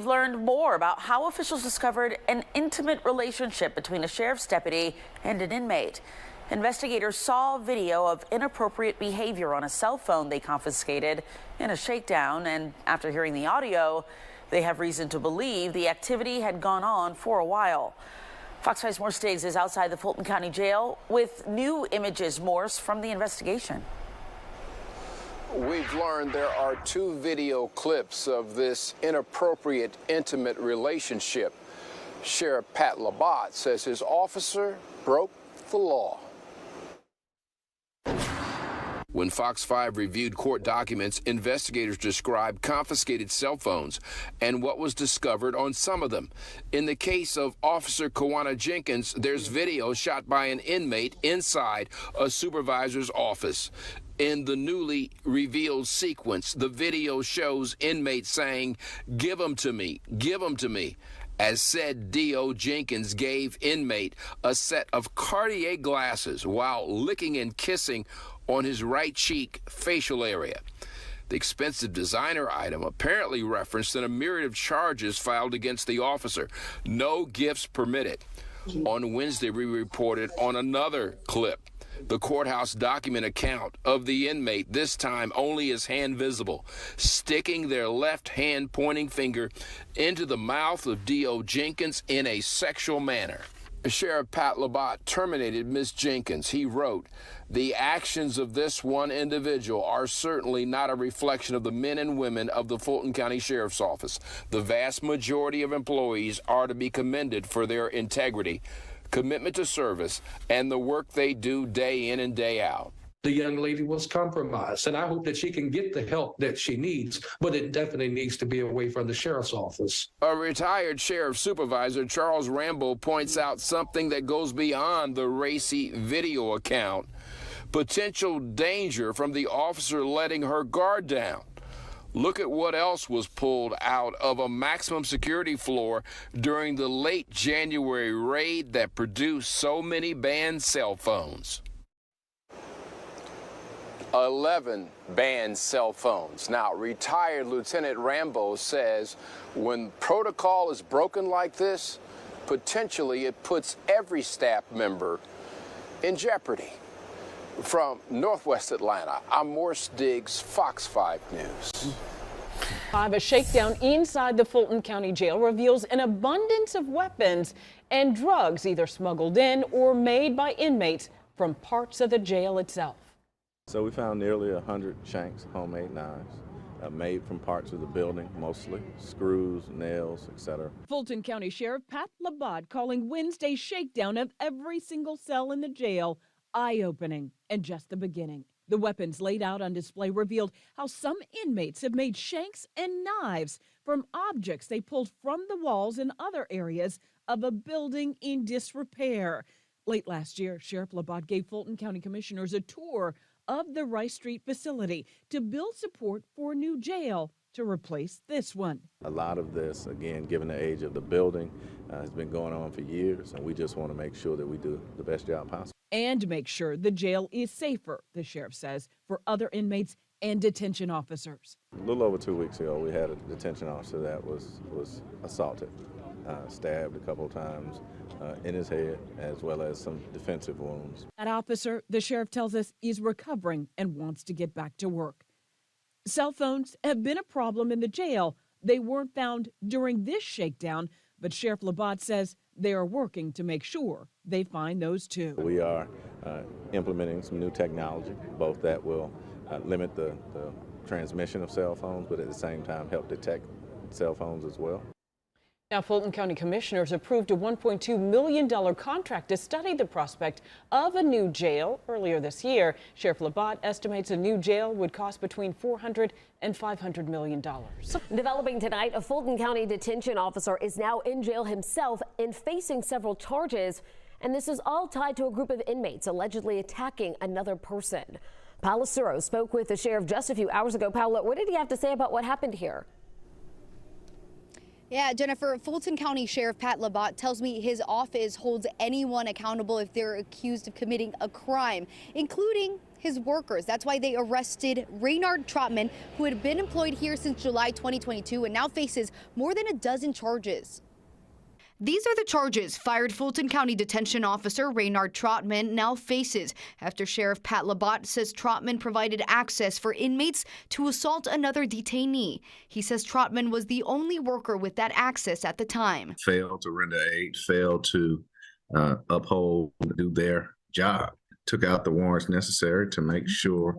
we've learned more about how officials discovered an intimate relationship between a sheriff's deputy and an inmate. Investigators saw video of inappropriate behavior on a cell phone they confiscated in a shakedown, and after hearing the audio, they have reason to believe the activity had gone on for a while. Fox 5's Morse Diggs is outside the Fulton County Jail with new images, Morse, from the investigation. We've learned there are 2 video clips of this inappropriate, intimate relationship. Sheriff Pat Labat says his officer broke the law. When Fox 5 reviewed court documents, investigators described confiscated cell phones and what was discovered on some of them. In the case of Officer Kawana Jenkins, there's video shot by an inmate inside a supervisor's office. In the newly revealed sequence, the video shows inmates saying, "Give them to me, give them to me," as said D.O. Jenkins gave inmate a set of Cartier glasses while licking and kissing on his right cheek facial area. The expensive designer item apparently referenced in a myriad of charges filed against the officer. No gifts permitted. On Wednesday, we reported on another clip, the courthouse document account of the inmate, this time only his hand visible, sticking their left hand pointing finger into the mouth of D.O. Jenkins in a sexual manner. Sheriff Pat Labat terminated Ms. Jenkins. He wrote, "The actions of this one individual are certainly not a reflection of the men and women of the Fulton County Sheriff's Office. The vast majority of employees are to be commended for their integrity, commitment to service, and the work they do day in and day out." The young lady was compromised, and I hope that she can get the help that she needs, but it definitely needs to be away from the sheriff's office. A retired sheriff supervisor, Charles Rambo, points out something that goes beyond the racy video account. Potential danger from the officer letting her guard down. Look at what else was pulled out of a maximum security floor during the late January raid that produced so many banned cell phones. 11 banned cell phones. Now, retired Lieutenant Rambo says when protocol is broken like this, potentially it puts every staff member in jeopardy. From Northwest Atlanta, I'm Morse Diggs, Fox 5 News. A shakedown inside the Fulton County Jail reveals an abundance of weapons and drugs either smuggled in or made by inmates from parts of the jail itself. So we found nearly 100 shanks, homemade knives, made from parts of the building, mostly screws, nails, etc. Fulton County Sheriff Pat Labat calling Wednesday's shakedown of every single cell in the jail eye-opening and just the beginning. The weapons laid out on display revealed how some inmates have made shanks and knives from objects they pulled from the walls and other areas of a building in disrepair. Late last year, Sheriff Labat gave Fulton County commissioners a tour of the Rice Street facility to build support for a new jail to replace this one. A lot of this, again, given the age of the building, has been going on for years, and we just want to make sure that we do the best job possible. And make sure the jail is safer, the sheriff says, for other inmates and detention officers. A little over 2 weeks ago, we had a detention officer that was assaulted, stabbed a couple of times in his head, as well as some defensive wounds. That officer, the sheriff tells us, is recovering and wants to get back to work. Cell phones have been a problem in the jail. They weren't found during this shakedown, but Sheriff Labat says they are working to make sure they find those too. We are implementing some new technology, both that will limit the transmission of cell phones, but at the same time help detect cell phones as well. Now, Fulton County commissioners approved a $1.2 million contract to study the prospect of a new jail earlier this year. Sheriff Labat estimates a new jail would cost between $400 and $500 million. Developing tonight, a Fulton County detention officer is now in jail himself and facing several charges. And this is all tied to a group of inmates allegedly attacking another person. Paula Suro spoke with the sheriff just a few hours ago. Paula, what did he have to say about what happened here? Yeah, Jennifer, Fulton County Sheriff Pat Labat tells me his office holds anyone accountable if they're accused of committing a crime, including his workers. That's why they arrested Reynard Trotman, who had been employed here since July 2022 and now faces more than a dozen charges. These are the charges fired Fulton County Detention Officer Reynard Trotman now faces after Sheriff Pat Labat says Trotman provided access for inmates to assault another detainee. He says Trotman was the only worker with that access at the time. Failed to render aid, failed to uphold, do their job. Took out the warrants necessary to make sure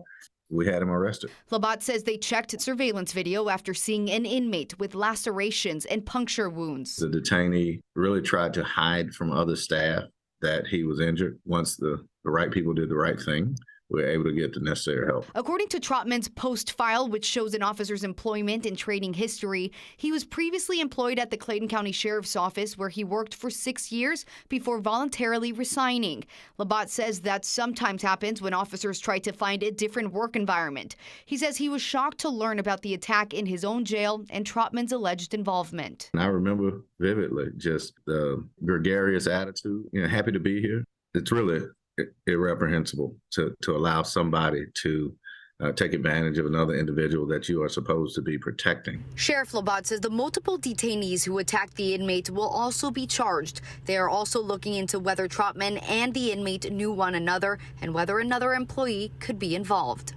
we had him arrested. Labat says they checked surveillance video after seeing an inmate with lacerations and puncture wounds. The detainee really tried to hide from other staff that he was injured. Once the right people did the right thing, we were able to get the necessary help. According to Trotman's post file, which shows an officer's employment and training history, he was previously employed at the Clayton County Sheriff's Office, where he worked for 6 years before voluntarily resigning. Labat says that sometimes happens when officers try to find a different work environment. He says he was shocked to learn about the attack in his own jail and Trotman's alleged involvement. And I remember vividly just the gregarious attitude, happy to be here. It's really irreprehensible to allow somebody to take advantage of another individual that you are supposed to be protecting. Sheriff Labat says the multiple detainees who attacked the inmate will also be charged. They are also looking into whether Trotman and the inmate knew one another and whether another employee could be involved.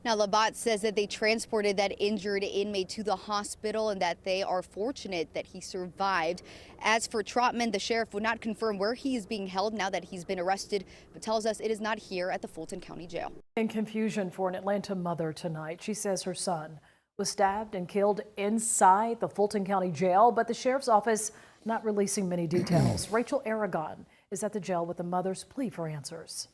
Now, Labat says that they transported that injured inmate to the hospital and that they are fortunate that he survived. As for Trotman, the sheriff would not confirm where he is being held now that he's been arrested, but tells us it is not here at the Fulton County Jail. In confusion for an Atlanta mother tonight. She says her son was stabbed and killed inside the Fulton County Jail, but the sheriff's office not releasing many details. Rachel Aragon is at the jail with the mother's plea for answers.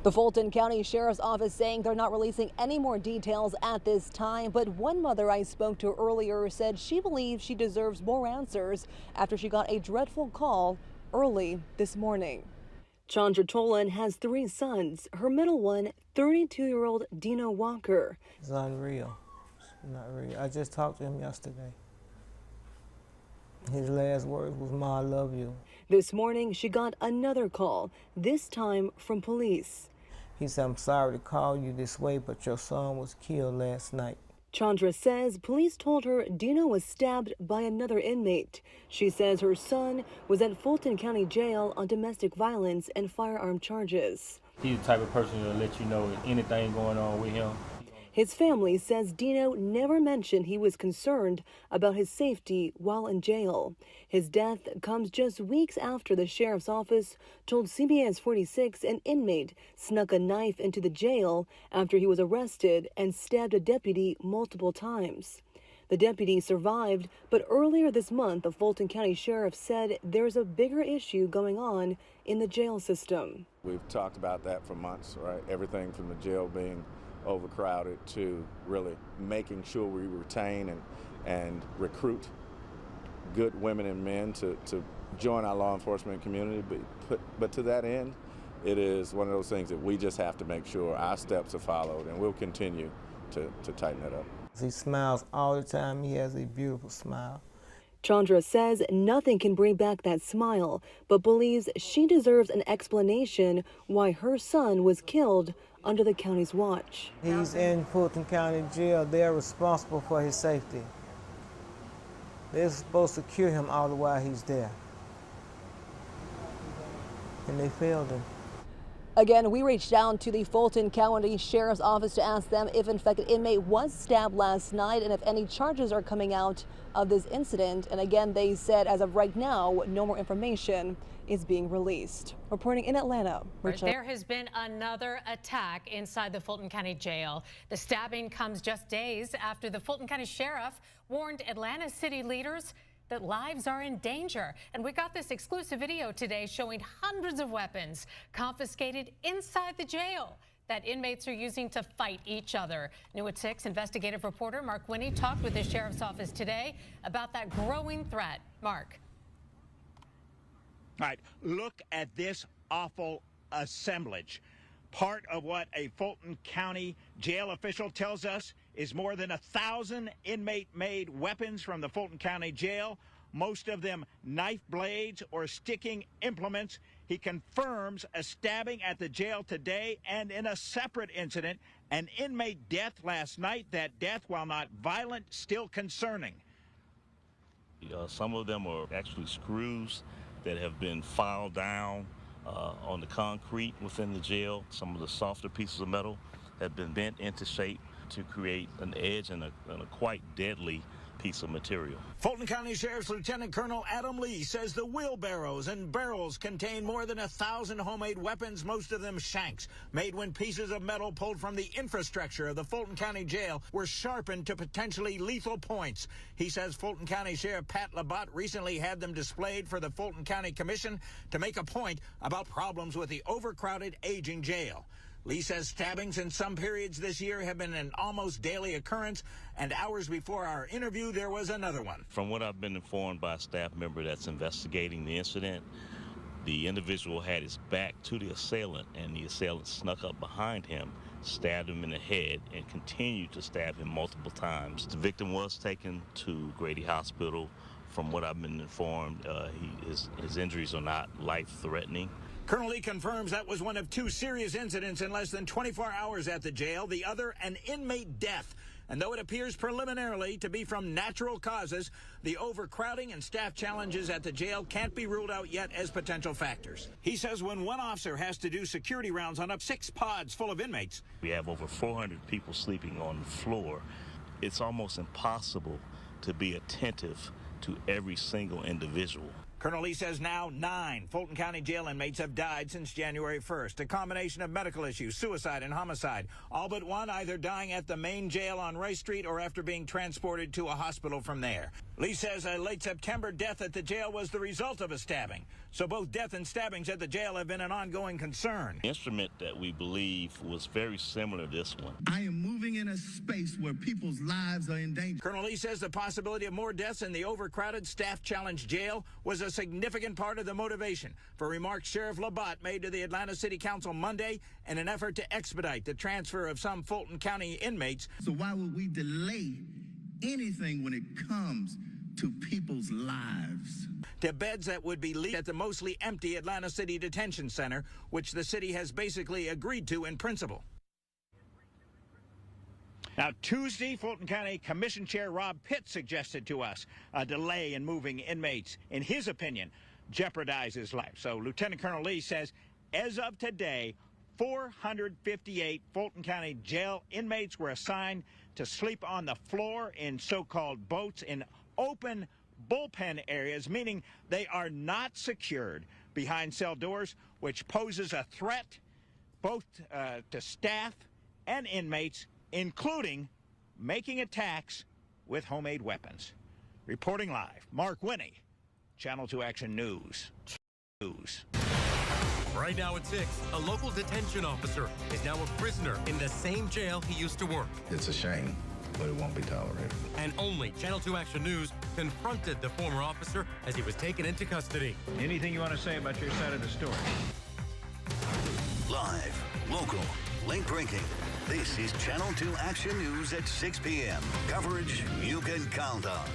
The Fulton County Sheriff's Office saying they're not releasing any more details at this time, but one mother I spoke to earlier said she believes she deserves more answers after she got a dreadful call early this morning. Chandra Tolan has 3 sons. Her middle one, 32-year-old Dino Walker. It's unreal. It's not real. I just talked to him yesterday. His last words was, "Ma, I love you." This morning, she got another call, this time from police. He said, "I'm sorry to call you this way, but your son was killed last night." Chandra says police told her Dino was stabbed by another inmate. She says her son was at Fulton County Jail on domestic violence and firearm charges. He's the type of person that'll let you know if anything going on with him. His family says Dino never mentioned he was concerned about his safety while in jail. His death comes just weeks after the sheriff's office told CBS 46 an inmate snuck a knife into the jail after he was arrested and stabbed a deputy multiple times. The deputy survived, but earlier this month, the Fulton County Sheriff said there's a bigger issue going on in the jail system. We've talked about that for months, right? Everything from the jail being overcrowded to really making sure we retain and recruit good women and men to join our law enforcement community. But to that end, it is one of those things that we just have to make sure our steps are followed, and we'll continue to tighten it up. He smiles all the time. He has a beautiful smile. Chandra says nothing can bring back that smile, but believes she deserves an explanation why her son was killed under the county's watch. He's in Fulton County Jail. They're responsible for his safety. They're supposed to cure him all the while he's there. And they failed him. Again, we reached out to the Fulton County Sheriff's Office to ask them if in fact an inmate was stabbed last night and if any charges are coming out of this incident. And again, they said as of right now, no more information is being released. Reporting in Atlanta, Rachel. There has been another attack inside the Fulton County Jail. The stabbing comes just days after the Fulton County Sheriff warned Atlanta city leaders that lives are in danger. And we got this exclusive video today showing hundreds of weapons confiscated inside the jail that inmates are using to fight each other. New at 6, investigative reporter Mark Winnie talked with the sheriff's office today about that growing threat. Mark. All right, look at this awful assemblage. Part of what a Fulton County jail official tells us is more than 1,000 inmate-made weapons from the Fulton County Jail, most of them knife blades or sticking implements. He confirms a stabbing at the jail today, and in a separate incident, an inmate death last night. That death, while not violent, still concerning. Some of them are actually screws that have been filed down on the concrete within the jail. Some of the softer pieces of metal have been bent into shape to create an edge and a quite deadly piece of material. Fulton County Sheriff's Lieutenant Colonel Adam Lee says the wheelbarrows and barrels contain more than 1,000 homemade weapons, most of them shanks, made when pieces of metal pulled from the infrastructure of the Fulton County Jail were sharpened to potentially lethal points. He says Fulton County Sheriff Pat Labat recently had them displayed for the Fulton County Commission to make a point about problems with the overcrowded, aging jail. Lee says stabbings in some periods this year have been an almost daily occurrence, and hours before our interview, there was another one. From what I've been informed by a staff member that's investigating the incident, the individual had his back to the assailant, and the assailant snuck up behind him, stabbed him in the head, and continued to stab him multiple times. The victim was taken to Grady Hospital. From what I've been informed, his injuries are not life-threatening. Colonel Lee confirms that was one of 2 serious incidents in less than 24 hours at the jail, the other an inmate death. And though it appears preliminarily to be from natural causes, the overcrowding and staff challenges at the jail can't be ruled out yet as potential factors. He says when one officer has to do security rounds on up 6 pods full of inmates. We have over 400 people sleeping on the floor. It's almost impossible to be attentive to every single individual. Colonel Lee says now 9 Fulton County Jail inmates have died since January 1st, a combination of medical issues, suicide, and homicide, all but one either dying at the main jail on Rice Street or after being transported to a hospital from there. Lee says a late September death at the jail was the result of a stabbing, so both death and stabbings at the jail have been an ongoing concern. The instrument that we believe was very similar to this one. I am moving in a space where people's lives are in danger. Colonel Lee says the possibility of more deaths in the overcrowded, staff-challenged jail was a significant part of the motivation for remarks Sheriff Labat made to the Atlanta City Council Monday in an effort to expedite the transfer of some Fulton County inmates. So why would we delay anything when it comes to people's lives? To beds that would be leased at the mostly empty Atlanta City Detention Center, which the city has basically agreed to in principle. Now, Tuesday, Fulton County Commission Chair Rob Pitt suggested to us a delay in moving inmates, in his opinion, jeopardizes life. So Lieutenant Colonel Lee says, as of today, 458 Fulton County Jail inmates were assigned to sleep on the floor in so-called boats in open bullpen areas, meaning they are not secured behind cell doors, which poses a threat both to staff and inmates, including making attacks with homemade weapons. Reporting live, Mark Winnie, Channel 2 Action News. Right now at 6, a local detention officer is now a prisoner in the same jail he used to work. It's a shame, but it won't be tolerated. And only Channel 2 Action News confronted the former officer as he was taken into custody. Anything you want to say about your side of the story? Live, local, late-breaking. This is Channel 2 Action News at 6 p.m. Coverage you can count on.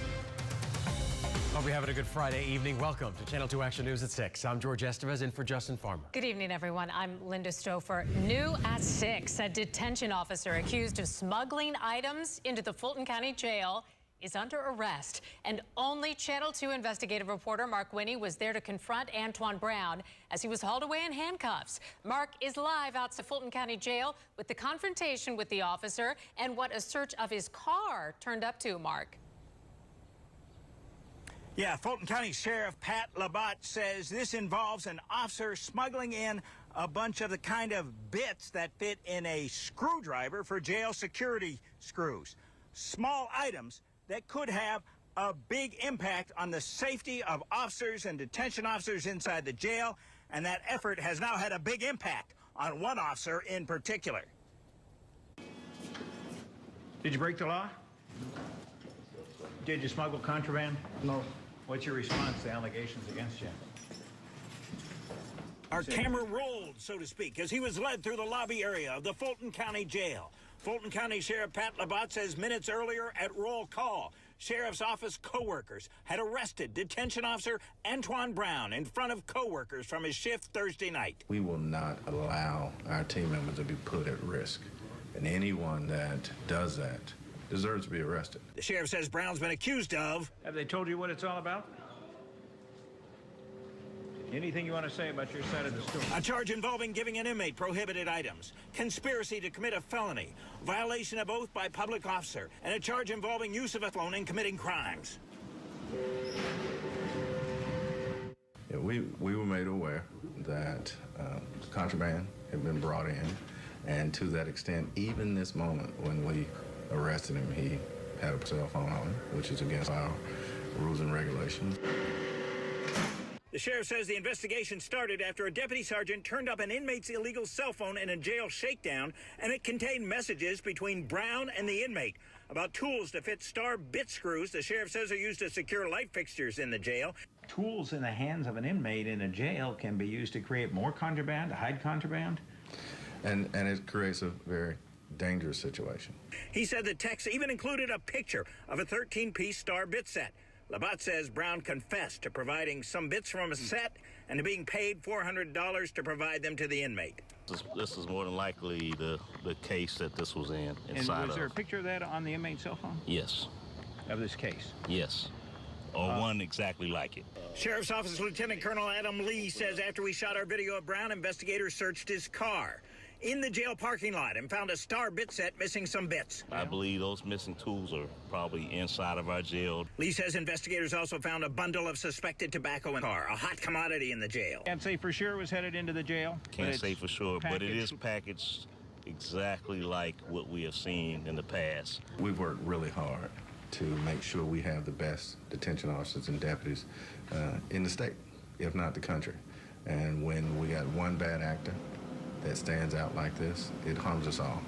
Hope you're having a good Friday evening. Welcome to Channel 2 Action News at 6. I'm George Estevez in for Justin Farmer. Good evening, everyone. I'm Linda Stouffer. New at 6, a detention officer accused of smuggling items into the Fulton County Jail is under arrest. And only Channel 2 investigative reporter Mark Winnie was there to confront Antoine Brown as he was hauled away in handcuffs. Mark is live outside Fulton County Jail with the confrontation with the officer and what a search of his car turned up to, Mark. Yeah, Fulton County Sheriff Pat Labat says this involves an officer smuggling in a bunch of the kind of bits that fit in a screwdriver for jail security screws. Small items that could have a big impact on the safety of officers and detention officers inside the jail, and that effort has now had a big impact on one officer in particular. Did you break the law? Did you smuggle contraband? No. What's your response to allegations against you? Our camera rolled, so to speak, as he was led through the lobby area of the Fulton County Jail. Fulton County Sheriff Pat Labat says minutes earlier at roll call, Sheriff's Office co-workers had arrested detention officer Antoine Brown in front of co-workers from his shift Thursday night. We will not allow our team members to be put at risk, and anyone that does that deserves to be arrested. The sheriff says Brown's been accused of... Have they told you what it's all about? Anything you want to say about your side of the story? A charge involving giving an inmate prohibited items, conspiracy to commit a felony, violation of oath by public officer, and a charge involving use of a phone in committing crimes. Yeah, we were made aware that contraband had been brought in, and to that extent, even this moment when we arrested him, he had a cell phone on him, which is against our rules and regulations. The sheriff says the investigation started after a deputy sergeant turned up an inmate's illegal cell phone in a jail shakedown, and it contained messages between Brown and the inmate about tools to fit star bit screws the sheriff says are used to secure light fixtures in the jail. Tools in the hands of an inmate in a jail can be used to create more contraband, to hide contraband. And it creates a very dangerous situation. He said the text even included a picture of a 13-piece star bit set. Labat says Brown confessed to providing some bits from a set and to being paid $400 to provide them to the inmate. This is more than likely the case that this was inside and was there a of. picture of that on the inmate's cell phone? Yes. Of this case? Yes. Or one exactly like it. Sheriff's Office Lieutenant Colonel Adam Lee says after we shot our video of Brown, investigators searched his car in the jail parking lot and found a star bit set missing some bits. I believe those missing tools are probably inside of our jail. Lee says investigators also found a bundle of suspected tobacco in the car, a hot commodity in the jail. Can't say for sure it was headed into the jail. Can't say for sure, but it is packaged exactly like what we have seen in the past. We've worked really hard to make sure we have the best detention officers and deputies in the state, if not the country. And when we got one bad actor that stands out like this, it harms us all.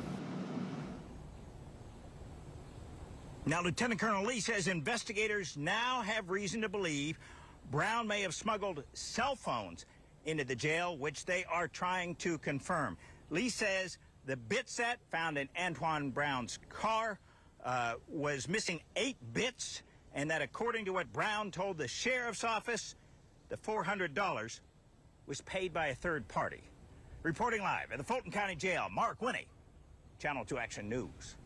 Now, Lieutenant Colonel Lee says investigators now have reason to believe Brown may have smuggled cell phones into the jail, which they are trying to confirm. Lee says the bit set found in Antoine Brown's car was missing 8 bits, and that according to what Brown told the sheriff's office, the $400 was paid by a third party. Reporting live at the Fulton County Jail, Mark Winnie, Channel 2 Action News.